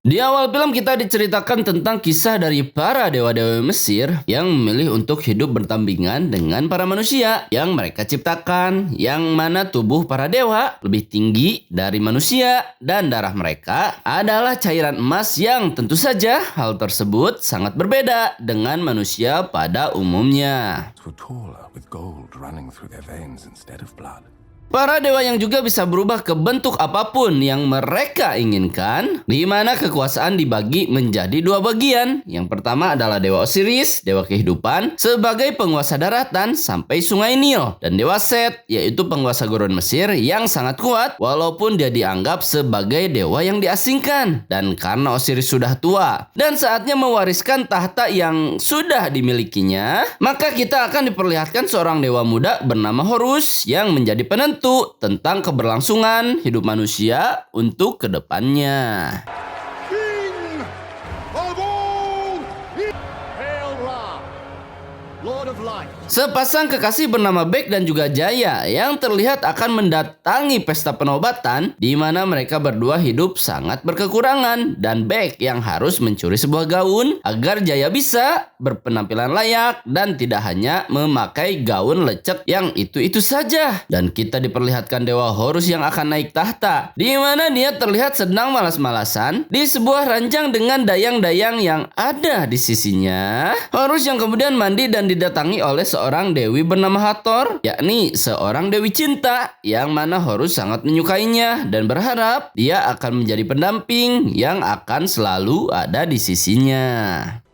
Di awal film kita diceritakan tentang kisah dari para dewa-dewa Mesir yang memilih untuk hidup berdampingan dengan para manusia yang mereka ciptakan, yang mana tubuh para dewa lebih tinggi dari manusia dan darah mereka adalah cairan emas yang tentu saja hal tersebut sangat berbeda dengan manusia pada umumnya. Were taller with gold running through their veins instead of blood. Para dewa yang juga bisa berubah ke bentuk apapun yang mereka inginkan, di mana kekuasaan dibagi menjadi dua bagian. Yang pertama adalah Dewa Osiris, Dewa Kehidupan, sebagai penguasa daratan sampai sungai Nil. Dan Dewa Set, yaitu penguasa gurun Mesir yang sangat kuat, walaupun dia dianggap sebagai dewa yang diasingkan. Dan karena Osiris sudah tua, dan saatnya mewariskan tahta yang sudah dimilikinya, maka kita akan diperlihatkan seorang dewa muda bernama Horus yang menjadi penentu tentang keberlangsungan hidup manusia untuk kedepannya. King of all, Hail Ra, Lord of Light. Sepasang kekasih bernama Bek dan juga Jaya yang terlihat akan mendatangi pesta penobatan di mana mereka berdua hidup sangat berkekurangan, dan Bek yang harus mencuri sebuah gaun agar Jaya bisa berpenampilan layak dan tidak hanya memakai gaun lecek yang itu-itu saja. Dan kita diperlihatkan Dewa Horus yang akan naik tahta di mana dia terlihat sedang malas-malasan di sebuah ranjang dengan dayang-dayang yang ada di sisinya. Horus yang kemudian mandi dan didatangi oleh seorang dewi bernama Hathor, yakni seorang dewi cinta yang mana Horus sangat menyukainya dan berharap dia akan menjadi pendamping yang akan selalu ada di sisinya.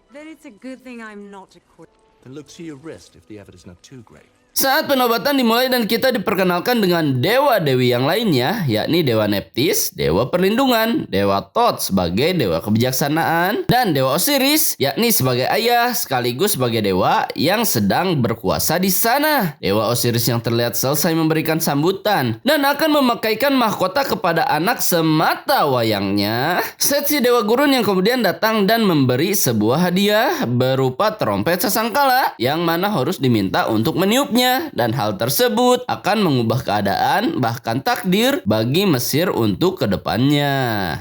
Then it's a good thing I'm not a queen. Then look to your wrist if the effort is not too great. Saat penobatan dimulai dan kita diperkenalkan dengan dewa-dewi yang lainnya, yakni Dewa Neptis, Dewa Perlindungan, Dewa Thoth sebagai Dewa Kebijaksanaan, dan Dewa Osiris, yakni sebagai ayah sekaligus sebagai dewa yang sedang berkuasa di sana. Dewa Osiris yang terlihat selesai memberikan sambutan dan akan memakaikan mahkota kepada anak semata wayangnya. Set si Dewa Gurun yang kemudian datang dan memberi sebuah hadiah berupa trompet sasangkala yang mana Horus diminta untuk meniupnya. Dan hal tersebut akan mengubah keadaan bahkan takdir bagi Mesir untuk kedepannya.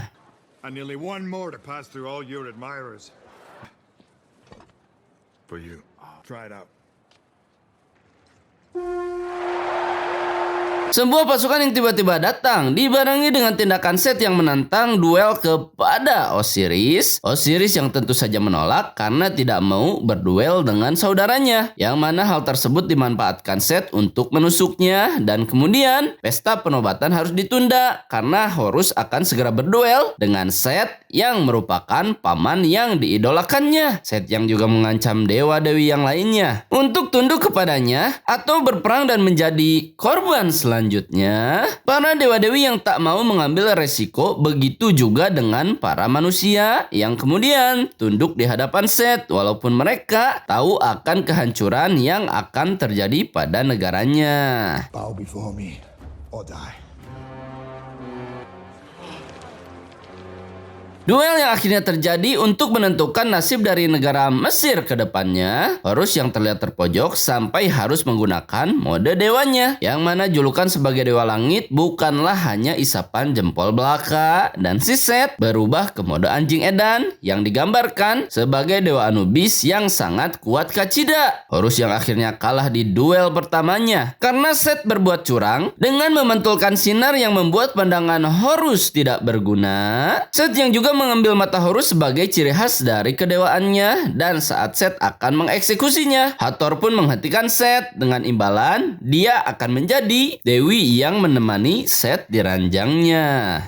And nearly one more to pass through all your admirers. For you. Try it out. Sebuah pasukan yang tiba-tiba datang dibarengi dengan tindakan Set yang menantang duel kepada Osiris. Osiris yang tentu saja menolak karena tidak mau berduel dengan saudaranya, yang mana hal tersebut dimanfaatkan Set untuk menusuknya, dan kemudian pesta penobatan harus ditunda karena Horus akan segera berduel dengan Set yang merupakan paman yang diidolakannya. Set yang juga mengancam dewa-dewi yang lainnya untuk tunduk kepadanya atau berperang dan menjadi korban selanjutnya. Para dewa-dewi yang tak mau mengambil resiko, begitu juga dengan para manusia yang kemudian tunduk di hadapan Set walaupun mereka tahu akan kehancuran yang akan terjadi pada negaranya. Bow before me or die. Duel yang akhirnya terjadi untuk menentukan nasib dari negara Mesir ke depannya. Horus yang terlihat terpojok sampai harus menggunakan mode dewanya, yang mana julukan sebagai Dewa Langit bukanlah hanya isapan jempol belaka, dan si Set berubah ke mode anjing edan yang digambarkan sebagai Dewa Anubis yang sangat kuat kacida. Horus yang akhirnya kalah di duel pertamanya karena Set berbuat curang dengan memantulkan sinar yang membuat pandangan Horus tidak berguna. Set yang juga mengambil mata Horus sebagai ciri khas dari kedewaannya, dan saat Set akan mengeksekusinya, Hathor pun menghentikan Set dengan imbalan dia akan menjadi dewi yang menemani Set di ranjangnya.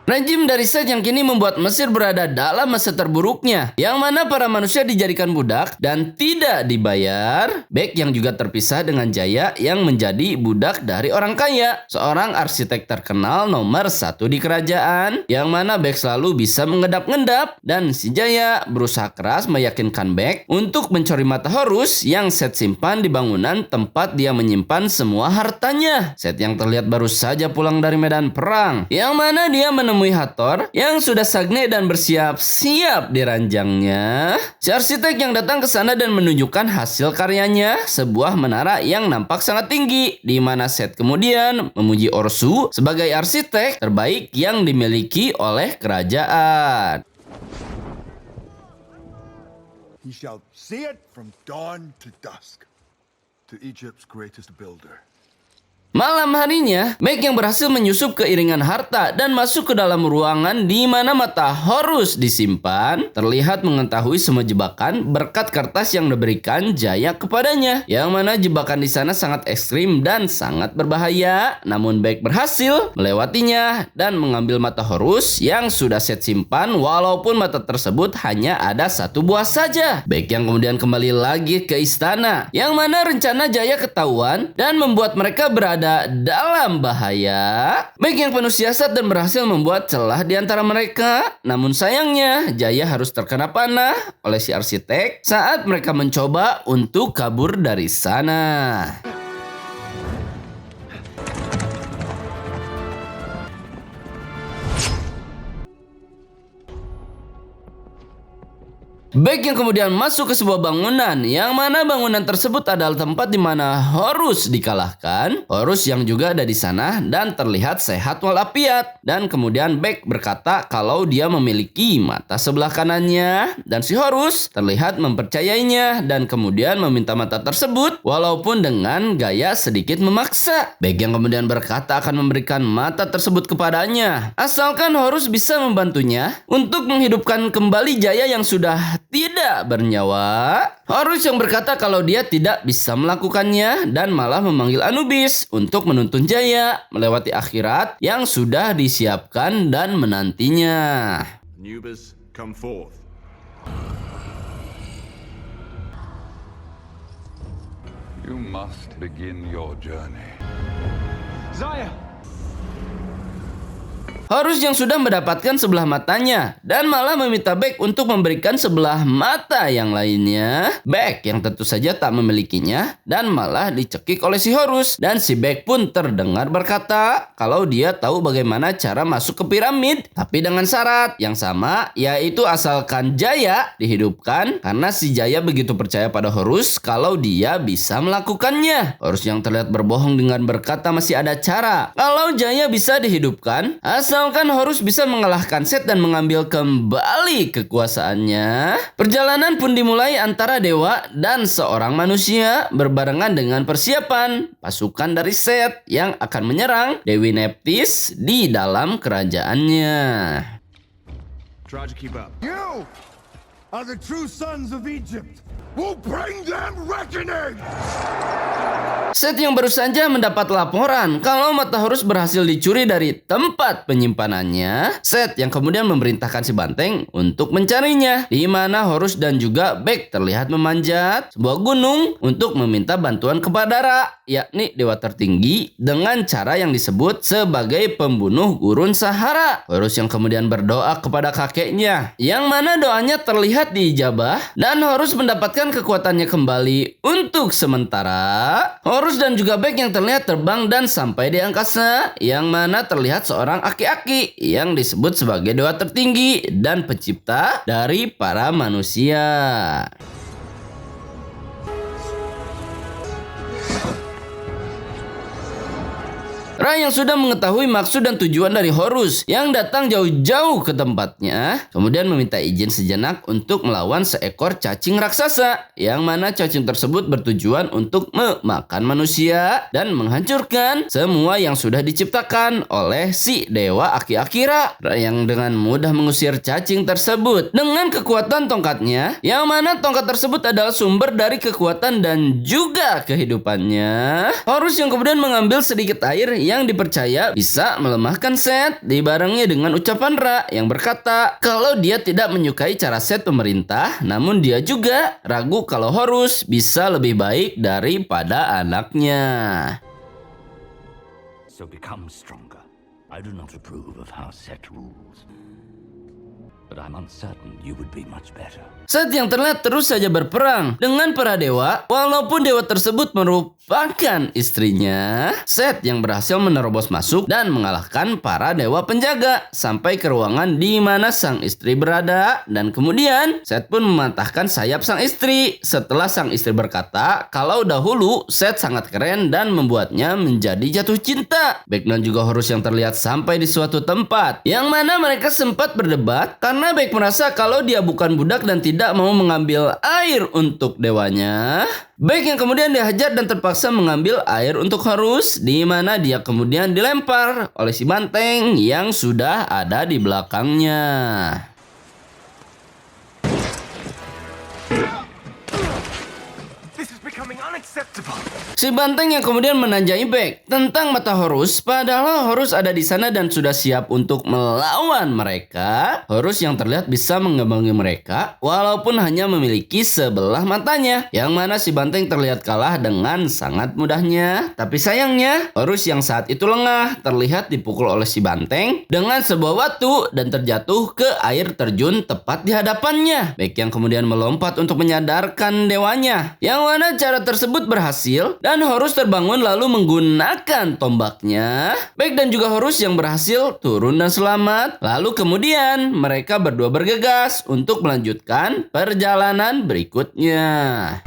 Rejim dari Set yang kini membuat Mesir berada dalam masa terburuknya, yang mana para manusia dijadikan budak dan tidak dibayar. Bek yang juga terpisah dengan Jaya yang menjadi budak dari orang kaya, seorang arsitek terkenal nomor 1 di kerajaan, yang mana Bek selalu bisa mengedap-ngedap, dan si Jaya berusaha keras meyakinkan Bek untuk mencuri mata Horus yang Set simpan di bangunan tempat dia menyimpan semua hartanya. Set yang terlihat baru saja pulang dari medan perang, yang mana dia menemukan menemui Hathor yang sudah sagne dan bersiap-siap di ranjangnya. Si arsitek yang datang ke sana dan menunjukkan hasil karyanya, sebuah menara yang nampak sangat tinggi, di mana Seth kemudian memuji Orsu sebagai arsitek terbaik yang dimiliki oleh kerajaan. He shall see it from dawn to dusk. To Egypt's greatest builder. Malam harinya, Meg yang berhasil menyusup ke iringan harta dan masuk ke dalam ruangan di mana mata Horus disimpan, terlihat mengetahui semua jebakan berkat kertas yang diberikan Jaya kepadanya. Yang mana jebakan di sana sangat ekstrim dan sangat berbahaya. Namun Meg berhasil melewatinya dan mengambil mata Horus yang sudah Seth simpan, walaupun mata tersebut hanya ada satu buah saja. Meg yang kemudian kembali lagi ke istana, yang mana rencana Jaya ketahuan dan membuat mereka berada dalam bahaya. Meg yang penuh siasat dan berhasil membuat celah di antara mereka. Namun sayangnya, Jaya harus terkena panah oleh si arsitek saat mereka mencoba untuk kabur dari sana. Meg yang kemudian masuk ke sebuah bangunan, yang mana bangunan tersebut adalah tempat di mana Horus dikalahkan. Horus yang juga ada di sana dan terlihat sehat walafiat. Dan kemudian Meg berkata kalau dia memiliki mata sebelah kanannya, dan si Horus terlihat mempercayainya dan kemudian meminta mata tersebut walaupun dengan gaya sedikit memaksa. Meg yang kemudian berkata akan memberikan mata tersebut kepadanya asalkan Horus bisa membantunya untuk menghidupkan kembali Jaya yang sudah tidak bernyawa. Horus yang berkata kalau dia tidak bisa melakukannya dan malah memanggil Anubis untuk menuntun Jaya melewati akhirat yang sudah disiapkan dan menantinya. Anubis, come forth. You must begin your journey. Horus yang sudah mendapatkan sebelah matanya dan malah meminta Bek untuk memberikan sebelah mata yang lainnya. Bek yang tentu saja tak memilikinya dan malah dicekik oleh si Horus. Dan si Bek pun terdengar berkata kalau dia tahu bagaimana cara masuk ke piramid, tapi dengan syarat yang sama, yaitu asalkan Jaya dihidupkan, karena si Jaya begitu percaya pada Horus kalau dia bisa melakukannya. Horus yang terlihat berbohong dengan berkata masih ada cara kalau Jaya bisa dihidupkan asalkan Horus bisa mengalahkan Seth dan mengambil kembali kekuasaannya. Perjalanan pun dimulai antara dewa dan seorang manusia berbarengan dengan persiapan pasukan dari Seth yang akan menyerang Dewi Nephthys di dalam kerajaannya. Try to keep up. You are the true sons of Egypt. We'll bring them reckoning! Seth yang baru saja mendapat laporan kalau mata Horus berhasil dicuri dari tempat penyimpanannya. Seth yang kemudian memerintahkan si Banteng untuk mencarinya, di mana Horus dan juga Bek terlihat memanjat sebuah gunung untuk meminta bantuan kepada Ra, yakni dewa tertinggi, dengan cara yang disebut sebagai pembunuh gurun Sahara. Horus yang kemudian berdoa kepada kakeknya, yang mana doanya terlihat diijabah dan Horus mendapatkan kekuatannya kembali untuk sementara. Horus dan juga Bek yang terlihat terbang dan sampai di angkasa, yang mana terlihat seorang aki-aki yang disebut sebagai dewa tertinggi dan pencipta dari para manusia. Ra yang sudah mengetahui maksud dan tujuan dari Horus yang datang jauh-jauh ke tempatnya, kemudian meminta izin sejenak untuk melawan seekor cacing raksasa, yang mana cacing tersebut bertujuan untuk memakan manusia dan menghancurkan semua yang sudah diciptakan oleh si dewa aki-aki Ra. Ra yang dengan mudah mengusir cacing tersebut dengan kekuatan tongkatnya, yang mana tongkat tersebut adalah sumber dari kekuatan dan juga kehidupannya. Horus yang kemudian mengambil sedikit air yang dipercaya bisa melemahkan Seth, dibarengi dengan ucapan Ra yang berkata kalau dia tidak menyukai cara Seth pemerintah, namun dia juga ragu kalau Horus bisa lebih baik daripada anaknya. So become stronger. I do not approve of how Set rules. but I'm uncertain you would be much better. Set yang terlihat terus saja berperang dengan para dewa, walaupun dewa tersebut merupakan istrinya. Set yang berhasil menerobos masuk dan mengalahkan para dewa penjaga sampai ke ruangan di mana sang istri berada, dan kemudian Set pun mematahkan sayap sang istri setelah sang istri berkata kalau dahulu Set sangat keren dan membuatnya menjadi jatuh cinta. Beck dan juga Horus yang terlihat sampai di suatu tempat yang mana mereka sempat berdebat karena Beck merasa kalau dia bukan budak dan tidak mau mengambil air untuk dewanya. Beck yang kemudian dihajar dan terpaksa mengambil air untuk Horus, di mana dia kemudian dilempar oleh si banteng yang sudah ada di belakangnya. This is becoming unacceptable. Si banteng yang kemudian menanjai Beck tentang mata Horus, padahal Horus ada di sana dan sudah siap untuk melawan mereka. Horus yang terlihat bisa mengembangi mereka walaupun hanya memiliki sebelah matanya, yang mana si banteng terlihat kalah dengan sangat mudahnya. Tapi sayangnya Horus yang saat itu lengah terlihat dipukul oleh si banteng dengan sebuah batu dan terjatuh ke air terjun tepat di hadapannya. Beck yang kemudian melompat untuk menyadarkan dewanya, yang mana cara tersebut berhasil dan Horus terbangun lalu menggunakan tombaknya. Beck dan juga Horus yang berhasil turun dan selamat. Lalu kemudian mereka berdua bergegas untuk melanjutkan perjalanan berikutnya.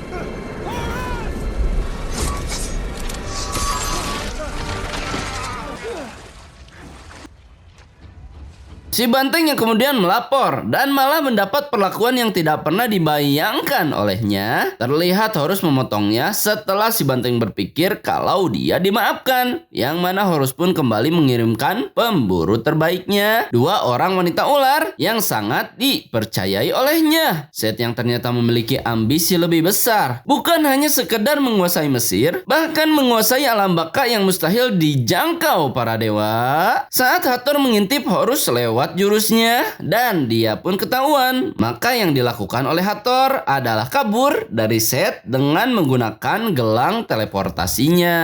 Si banteng yang kemudian melapor dan malah mendapat perlakuan yang tidak pernah dibayangkan olehnya. Terlihat Horus memotongnya setelah si banteng berpikir kalau dia dimaafkan, yang mana Horus pun kembali mengirimkan pemburu terbaiknya, 2 orang wanita ular yang sangat dipercayai olehnya. Set yang ternyata memiliki ambisi lebih besar, bukan hanya sekedar menguasai Mesir, bahkan menguasai alam baka yang mustahil dijangkau para dewa. Saat Hathor mengintip Horus lewat jurusnya dan dia pun ketahuan, maka yang dilakukan oleh Hathor adalah kabur dari Set dengan menggunakan gelang teleportasinya.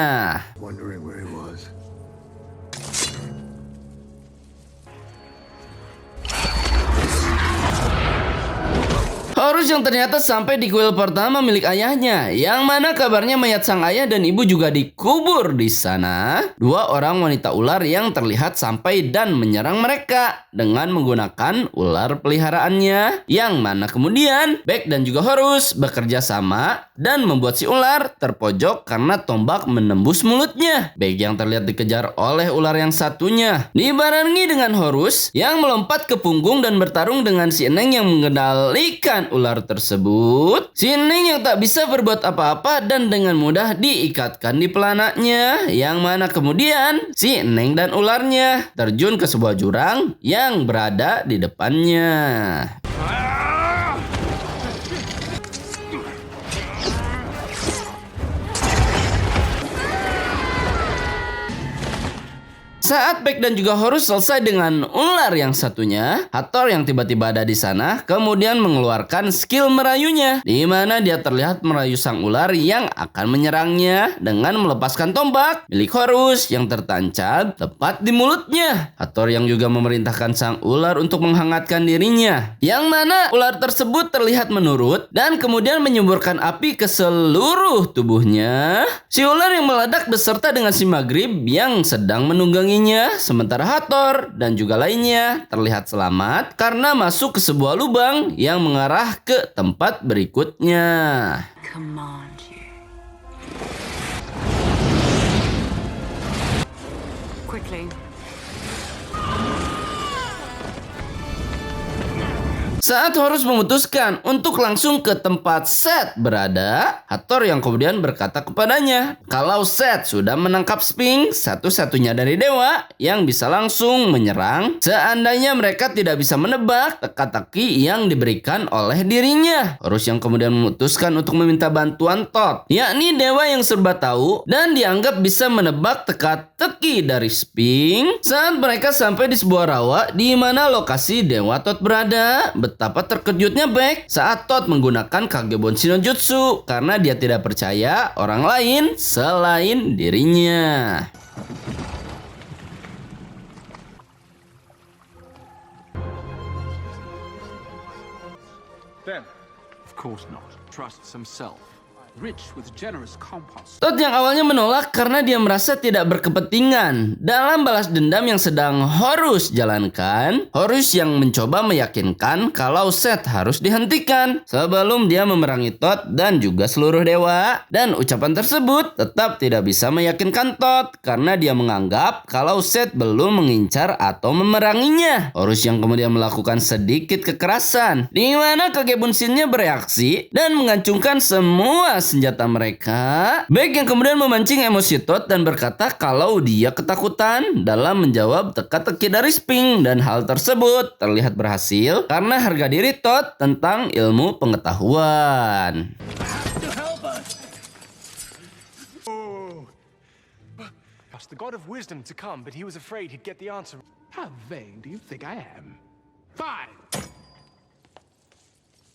Wondering where he was. Horus yang ternyata sampai di kuil pertama milik ayahnya, yang mana kabarnya mayat sang ayah dan ibu juga dikubur di sana. 2 orang wanita ular yang terlihat sampai dan menyerang mereka dengan menggunakan ular peliharaannya, yang mana kemudian Beck dan juga Horus bekerja sama dan membuat si ular terpojok karena tombak menembus mulutnya. Beck yang terlihat dikejar oleh ular yang satunya, dibarengi dengan Horus yang melompat ke punggung dan bertarung dengan si Eneng yang mengendalikan ular tersebut. Si Eneng yang tak bisa berbuat apa-apa dan dengan mudah diikatkan di pelananya, yang mana kemudian si Eneng dan ularnya terjun ke sebuah jurang yang berada di depannya. Saat Beck dan juga Horus selesai dengan ular yang satunya, Hathor yang tiba-tiba ada di sana kemudian mengeluarkan skill merayunya, di mana dia terlihat merayu sang ular yang akan menyerangnya dengan melepaskan tombak milik Horus yang tertancap tepat di mulutnya. Hathor yang juga memerintahkan sang ular untuk menghangatkan dirinya, yang mana ular tersebut terlihat menurut dan kemudian menyemburkan api ke seluruh tubuhnya. Si ular yang meledak beserta dengan si Maghrib yang sedang menunggangi, sementara Hathor dan juga lainnya terlihat selamat karena masuk ke sebuah lubang yang mengarah ke tempat berikutnya. Command you. Quickly. Saat Horus memutuskan untuk langsung ke tempat Set berada, Hathor yang kemudian berkata kepadanya kalau Set sudah menangkap Sphinx, satu-satunya dari dewa yang bisa langsung menyerang seandainya mereka tidak bisa menebak teka-teki yang diberikan oleh dirinya. Horus yang kemudian memutuskan untuk meminta bantuan Thoth, yakni dewa yang serba tahu dan dianggap bisa menebak teka-teki dari Sphinx. Saat mereka sampai di sebuah rawa di mana lokasi dewa Thoth berada, betapa terkejutnya Beck saat Thoth menggunakan Kagebon no Jutsu karena dia tidak percaya orang lain selain dirinya. course not. Trusts himself. Rich with generous compost. Todd yang awalnya menolak karena dia merasa tidak berkepentingan dalam balas dendam yang sedang Horus jalankan. Horus yang mencoba meyakinkan kalau Seth harus dihentikan sebelum dia memerangi Todd dan juga seluruh dewa. Dan ucapan tersebut tetap tidak bisa meyakinkan Todd karena dia menganggap kalau Seth belum mengincar atau memeranginya. Horus yang kemudian melakukan sedikit kekerasan di mana Kakek Bunsinnya bereaksi dan mengacungkan semua senjata mereka. Beck yang kemudian memancing emosi Todd dan berkata kalau dia ketakutan dalam menjawab teka-teki dari Sphinx, dan hal tersebut terlihat berhasil karena harga diri Todd tentang ilmu pengetahuan. Asked the god of wisdom to come, but he was afraid he'd get the answer. How vain do you think I am? Fine.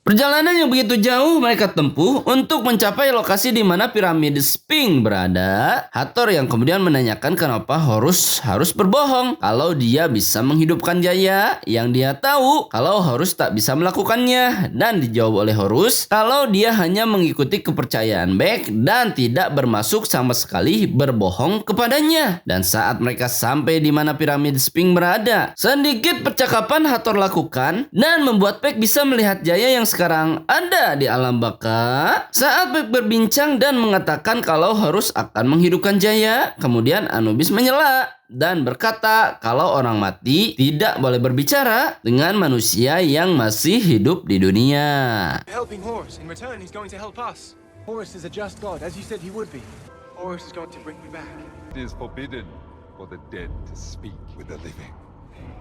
Perjalanan yang begitu jauh mereka tempuh untuk mencapai lokasi di mana piramid Sphinx berada. Hathor yang kemudian menanyakan kenapa Horus harus berbohong kalau dia bisa menghidupkan Jaya, yang dia tahu kalau Horus tak bisa melakukannya, dan dijawab oleh Horus kalau dia hanya mengikuti kepercayaan Beck dan tidak bermaksud sama sekali berbohong kepadanya. Dan saat mereka sampai di mana piramid Sphinx berada, sedikit percakapan Hathor lakukan dan membuat Beck bisa melihat Jaya yang sekarang ada di alam baka. Saat Beck berbincang dan mengatakan kalau Horus akan menghidupkan Jaya, kemudian Anubis menyela dan berkata kalau orang mati tidak boleh berbicara dengan manusia yang masih hidup di dunia. Helping Horus. In return, he's going to help us. Horus is a just god, as you said he would be. Horus is going to bring me back. It is forbidden for the dead to speak with the living.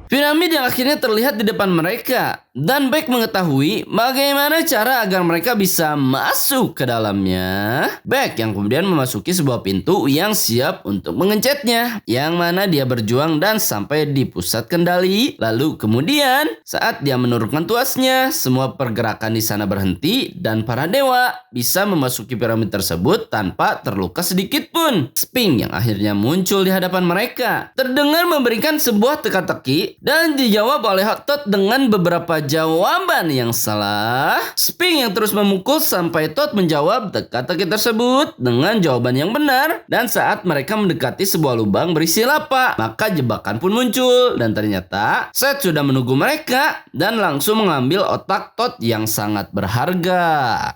Piramid yang akhirnya terlihat di depan mereka, dan Beck mengetahui bagaimana cara agar mereka bisa masuk ke dalamnya. Beck yang kemudian memasuki sebuah pintu yang siap untuk mengencetnya, yang mana dia berjuang dan sampai di pusat kendali. Lalu kemudian saat dia menurunkan tuasnya, semua pergerakan di sana berhenti dan para dewa bisa memasuki piramid tersebut tanpa terluka sedikit pun. Sphinx yang akhirnya muncul di hadapan mereka terdengar memberikan sebuah teka-teki dan dijawab oleh Todd dengan beberapa jawaban yang salah. Sphinx yang terus memukul sampai Todd menjawab teka-teki tersebut dengan jawaban yang benar. Dan saat mereka mendekati sebuah lubang berisi lava, maka jebakan pun muncul. Dan ternyata Seth sudah menunggu mereka dan langsung mengambil otak Todd yang sangat berharga.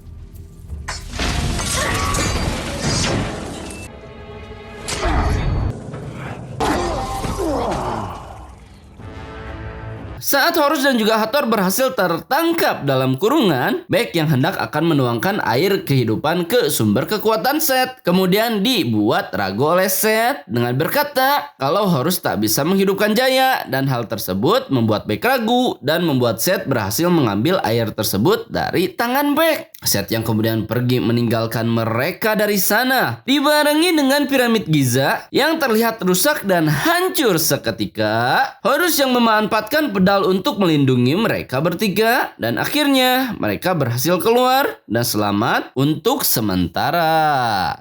Saat Horus dan juga Hathor berhasil tertangkap dalam kurungan, Beck yang hendak akan menuangkan air kehidupan ke sumber kekuatan Seth kemudian dibuat ragu oleh Seth dengan berkata kalau Horus tak bisa menghidupkan Jaya, dan hal tersebut membuat Beck ragu dan membuat Seth berhasil mengambil air tersebut dari tangan Beck. Seth yang kemudian pergi meninggalkan mereka dari sana dibarengi dengan piramid Giza yang terlihat rusak dan hancur seketika. Horus yang memanfaatkan pedal untuk melindungi mereka bertiga, dan akhirnya mereka berhasil keluar dan selamat untuk sementara.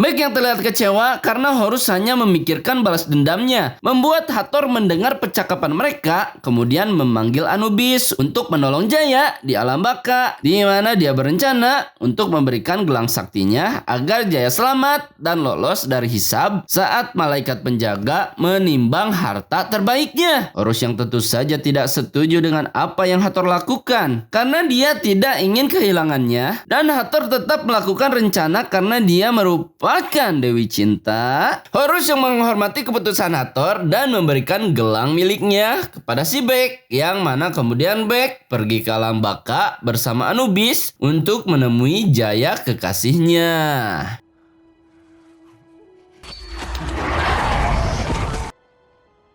Beck yang terlihat kecewa karena Horus hanya memikirkan balas dendamnya, membuat Hathor mendengar percakapan mereka, kemudian memanggil Anubis untuk menolong Jaya di alam baka, di mana dia berencana untuk memberikan gelang saktinya agar Jaya selamat dan lolos dari hisab saat malaikat penjaga menimbang harta terbaiknya. Horus yang tentu saja tidak setuju dengan apa yang Hathor lakukan karena dia tidak ingin kehilangannya, dan Hathor tetap melakukan rencana karena dia merupakan Dewi Cinta. Horus yang menghormati keputusan Hathor dan memberikan gelang miliknya kepada si Beck, yang mana kemudian Beck pergi ke alam baka bersama Anubis untuk menemui Jaya kekasihnya.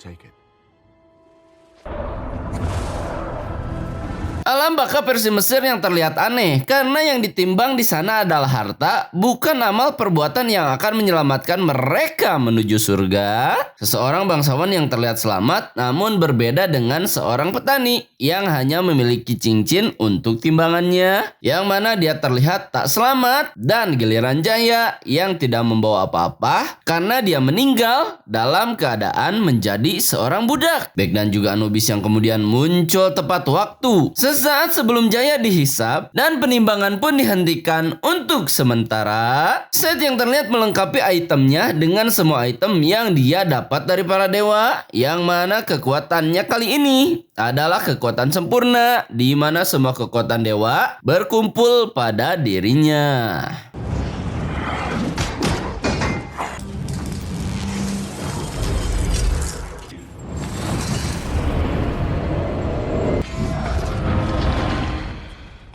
Take it. Alam Tambahkah versi Mesir yang terlihat aneh karena yang ditimbang di sana adalah harta, bukan amal perbuatan yang akan menyelamatkan mereka menuju surga. Seseorang bangsawan yang terlihat selamat namun berbeda dengan seorang petani yang hanya memiliki cincin untuk timbangannya, yang mana dia terlihat tak selamat, dan giliran Jaya yang tidak membawa apa-apa karena dia meninggal dalam keadaan menjadi seorang budak. Beck dan juga Anubis yang kemudian muncul tepat waktu sesaat sebelum Jaya dihisap dan penimbangan pun dihentikan untuk sementara. Set yang terlihat melengkapi itemnya dengan semua item yang dia dapat dari para dewa, yang mana kekuatannya kali ini adalah kekuatan sempurna di mana semua kekuatan dewa berkumpul pada dirinya.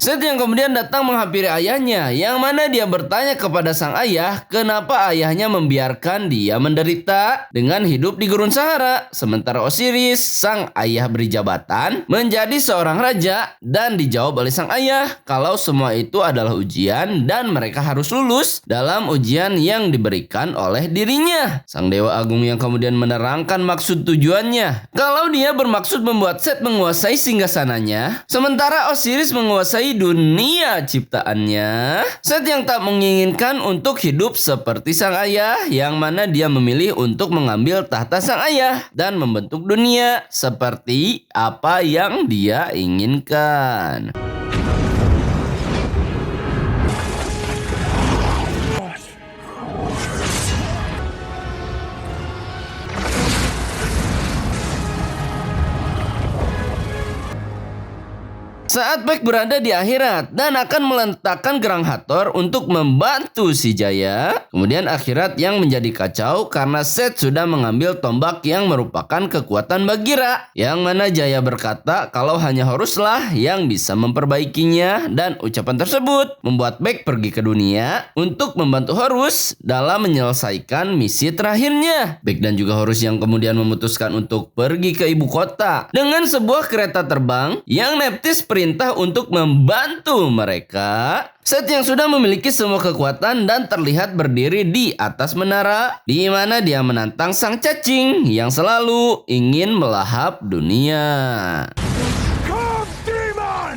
Set yang kemudian datang menghampiri ayahnya, yang mana dia bertanya kepada sang ayah kenapa ayahnya membiarkan dia menderita dengan hidup di gurun Sahara. Sementara Osiris, sang ayah beri jabatan menjadi seorang raja, dan dijawab oleh sang ayah kalau semua itu adalah ujian dan mereka harus lulus dalam ujian yang diberikan oleh dirinya. Sang Dewa Agung yang kemudian menerangkan maksud tujuannya, kalau dia bermaksud membuat Set menguasai singgasananya, sementara Osiris menguasai dunia ciptaannya. Set yang tak menginginkan untuk hidup seperti sang ayah, yang mana dia memilih untuk mengambil tahta sang ayah dan membentuk dunia seperti apa yang dia inginkan. Saat Beck berada di akhirat dan akan meletakkan Gerang Hathor untuk membantu si Jaya, kemudian akhirat yang menjadi kacau karena Set sudah mengambil tombak yang merupakan kekuatan Bagheera, yang mana Jaya berkata kalau hanya Horuslah yang bisa memperbaikinya, dan ucapan tersebut membuat Beck pergi ke dunia untuk membantu Horus dalam menyelesaikan misi terakhirnya. Beck dan juga Horus yang kemudian memutuskan untuk pergi ke ibu kota dengan sebuah kereta terbang yang Nephthys perintah untuk membantu mereka. Set yang sudah memiliki semua kekuatan dan terlihat berdiri di atas menara, di mana dia menantang sang cacing yang selalu ingin melahap dunia. Come, demon!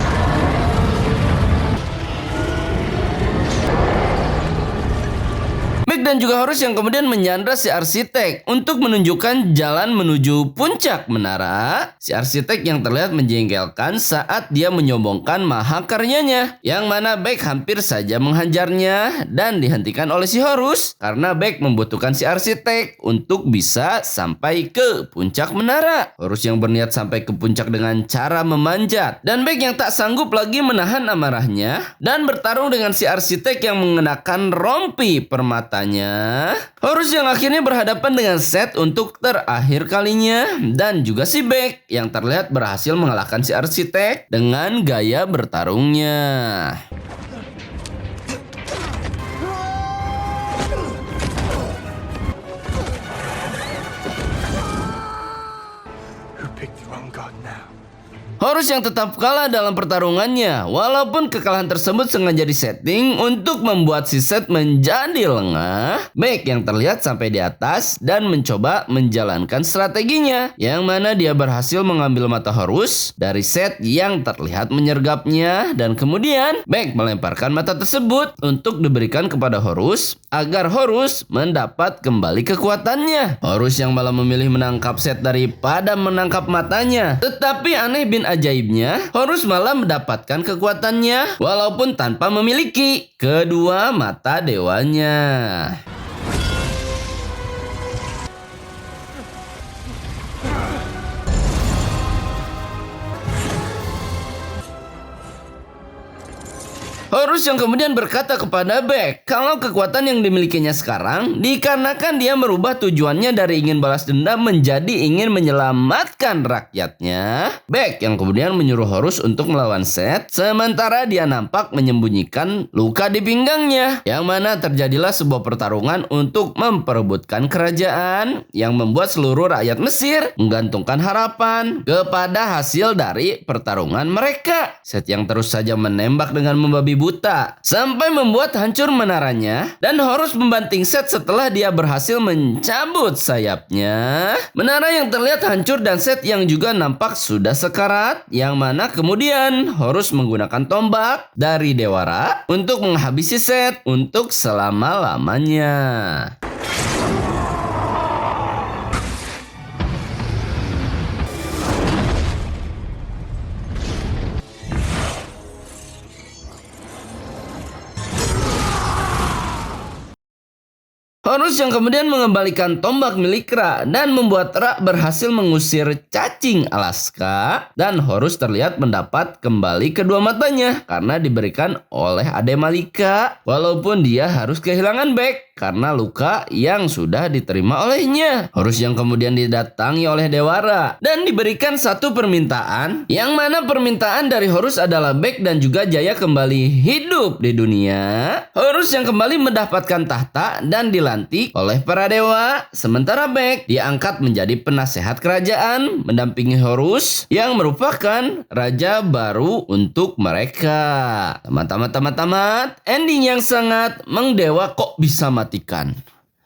Beck dan juga Horus yang kemudian menyandra si arsitek untuk menunjukkan jalan menuju puncak menara. Si arsitek yang terlihat menjengkelkan saat dia menyombongkan mahakaryanya, yang mana Beck hampir saja menghajarnya dan dihentikan oleh si Horus karena Beck membutuhkan si arsitek untuk bisa sampai ke puncak menara. Horus yang berniat sampai ke puncak dengan cara memanjat, dan Beck yang tak sanggup lagi menahan amarahnya dan bertarung dengan si arsitek yang mengenakan rompi permatanya. Horus yang akhirnya berhadapan dengan Set untuk terakhir kalinya, dan juga si Beck yang terlihat berhasil mengalahkan si arsitek dengan gaya bertarungnya. Who picked the wrong god now? Horus yang tetap kalah dalam pertarungannya, walaupun kekalahan tersebut sengaja disetting untuk membuat si Set menjadi lengah. Beck yang terlihat sampai di atas dan mencoba menjalankan strateginya, yang mana dia berhasil mengambil mata Horus dari Set yang terlihat menyergapnya, dan kemudian Beck melemparkan mata tersebut untuk diberikan kepada Horus agar Horus mendapat kembali kekuatannya. Horus yang malah memilih menangkap Set daripada menangkap matanya, tetapi aneh bin ajaibnya, Horus malah mendapatkan kekuatannya walaupun tanpa memiliki kedua mata dewanya. Horus yang kemudian berkata kepada Beck kalau kekuatan yang dimilikinya sekarang dikarenakan dia merubah tujuannya dari ingin balas dendam menjadi ingin menyelamatkan rakyatnya. Beck yang kemudian menyuruh Horus untuk melawan Seth, sementara dia nampak menyembunyikan luka di pinggangnya, yang mana terjadilah sebuah pertarungan untuk memperebutkan kerajaan yang membuat seluruh rakyat Mesir menggantungkan harapan kepada hasil dari pertarungan mereka. Seth yang terus saja menembak dengan membabi buta sampai membuat hancur menaranya, dan Horus membanting Seth setelah dia berhasil mencabut sayapnya. Menara yang terlihat hancur dan Seth yang juga nampak sudah sekarat, yang mana kemudian Horus menggunakan tombak dari Dewa Ra untuk menghabisi Seth untuk selama-lamanya. Horus yang kemudian mengembalikan tombak milik Ra dan membuat Ra berhasil mengusir cacing Alaska, dan Horus terlihat mendapat kembali kedua matanya karena diberikan oleh Ade Malika, walaupun dia harus kehilangan Beck karena luka yang sudah diterima olehnya. Horus yang kemudian didatangi oleh Dewa Ra dan diberikan satu permintaan, yang mana permintaan dari Horus adalah Beck dan juga Jaya kembali hidup di dunia. Horus yang kembali mendapatkan tahta dan dilantik oleh para dewa, sementara Beck diangkat menjadi penasehat kerajaan mendampingi Horus yang merupakan raja baru untuk mereka. Tamat, ending yang sangat mengdewa kok bisa matikan.